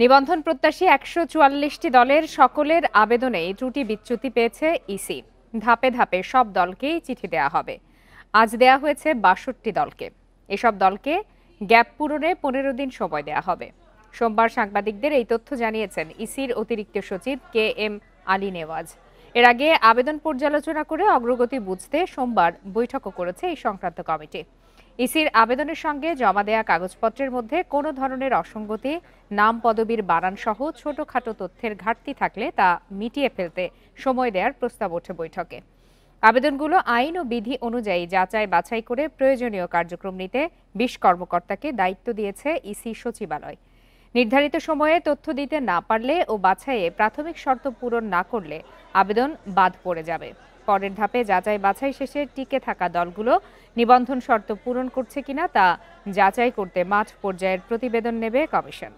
নিবন্ধন প্রত্যাশী ১৪৪টি দলের সকলের আবেদনেই ত্রুটি বিচ্যুতি পেয়েছে ইসি। ধাপে ধাপে সব দলকেই চিঠি দেয়া হবে। আজ দেয়া হয়েছে ৬২ দলকে। এসব দলকে গ্যাপ পূরণে ১৫ দিন সময় দেয়া হবে। সোমবার সাংবাদিকদের এই তথ্য জানিয়েছেন ইসির অতিরিক্ত সচিব KM আলী নেওয়াজ। এর আগে আবেদন পর্যালোচনা করে অগ্রগতি বুঝতে সোমবার বৈঠকও করেছে এই সংক্রান্ত কমিটি। ইসির আবেদনের সঙ্গে জমা দেয়া কাগজপত্রের মধ্যে কোনো ধরনের অসঙ্গতি, নাম পদবীর বানান সহ ছোটখাটো তথ্যের ঘাটতি থাকলে তা মিটিয়ে ফেলতে সময় দেওয়ার প্রস্তাব ওঠে বৈঠকে। আবেদনগুলো আইন ও বিধি অনুযায়ী যাচাই বাছাই করে প্রয়োজনীয় কার্যক্রম নিতে ২০ কর্মকর্তাকে দায়িত্ব দিয়েছে ইসি সচিবালয়। নির্ধারিত সময়ে তথ্য দিতে না পারলে ও বাছাইয়ে প্রাথমিক শর্ত পূরণ না করলে আবেদন বাদ পড়ে যাবে। পরের ধাপে যাচাই বাছাই শেষে টিকে থাকা দলগুলো নিবন্ধন শর্ত পূরণ করছে কিনা তা যাচাই করতে মাঠ পর্যায়ের প্রতিবেদন নেবে কমিশন।